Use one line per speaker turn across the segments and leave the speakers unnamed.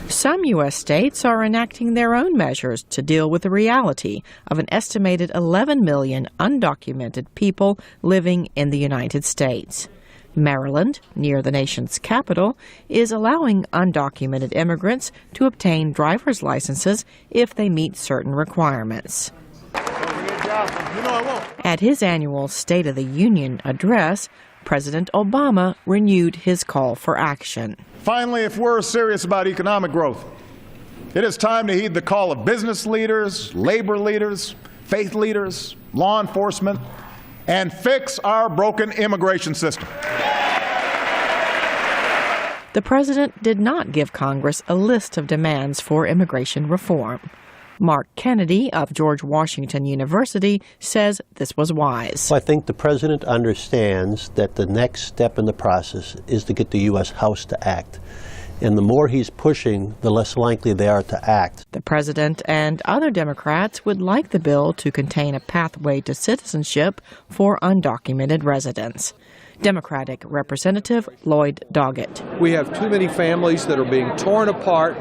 Some U.S. states are enacting their own measures to deal with the reality of an estimated 11 million undocumented people living in the United States. Maryland, near the nation's capital, is allowing undocumented immigrants to obtain driver's licenses if they meet certain requirements. At his annual State of the Union address, President Obama renewed his call for action.
Finally, if we're serious about economic growth, it is time to heed the call of business leaders, labor leaders, faith leaders, law enforcement, and fix our broken immigration system.
The president did not give Congress a list of demands for immigration reform. Mark Kennedy of George Washington University says this was wise.
Well, I think the president understands that the next step in the process is to get the U.S. House to act. And the more he's pushing, the less likely they are to act.
The president and other Democrats would like the bill to contain a pathway to citizenship for undocumented residents. Democratic Representative Lloyd Doggett.
We have too many families that are being torn apart,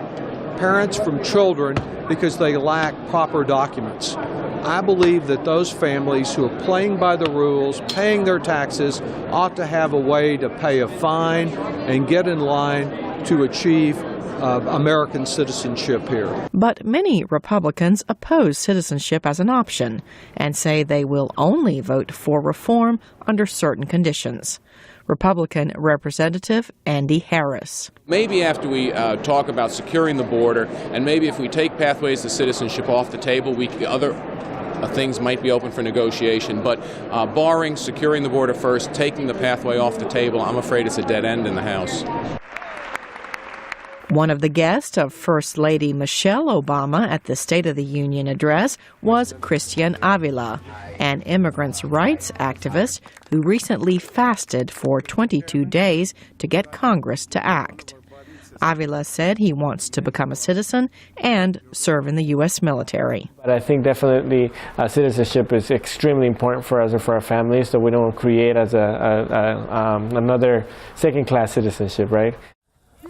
parents from children, because they lack proper documents. I believe that those families who are playing by the rules, paying their taxes, ought to have a way to pay a fine and get in line to achieve American citizenship here.
But many Republicans oppose citizenship as an option and say they will only vote for reform under certain conditions. Republican Representative Andy Harris.
Maybe after we talk about securing the border, and maybe if we take pathways to citizenship off the table, other things might be open for negotiation. But barring securing the border first, taking the pathway off the table, I'm afraid it's a dead end in the House.
One of the guests of First Lady Michelle Obama at the State of the Union address was Christian Avila, an immigrants' rights activist who recently fasted for 22 days to get Congress to act. Avila said he wants to become a citizen and serve in the U.S. military.
But I think definitely citizenship is extremely important for us and for our families, so we don't create as another second-class citizenship, right?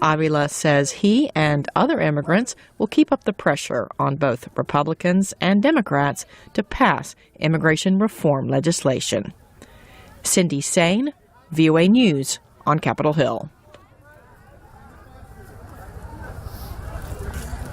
Avila says he and other immigrants will keep up the pressure on both Republicans and Democrats to pass immigration reform legislation. Cindy Saine, VOA News on Capitol Hill.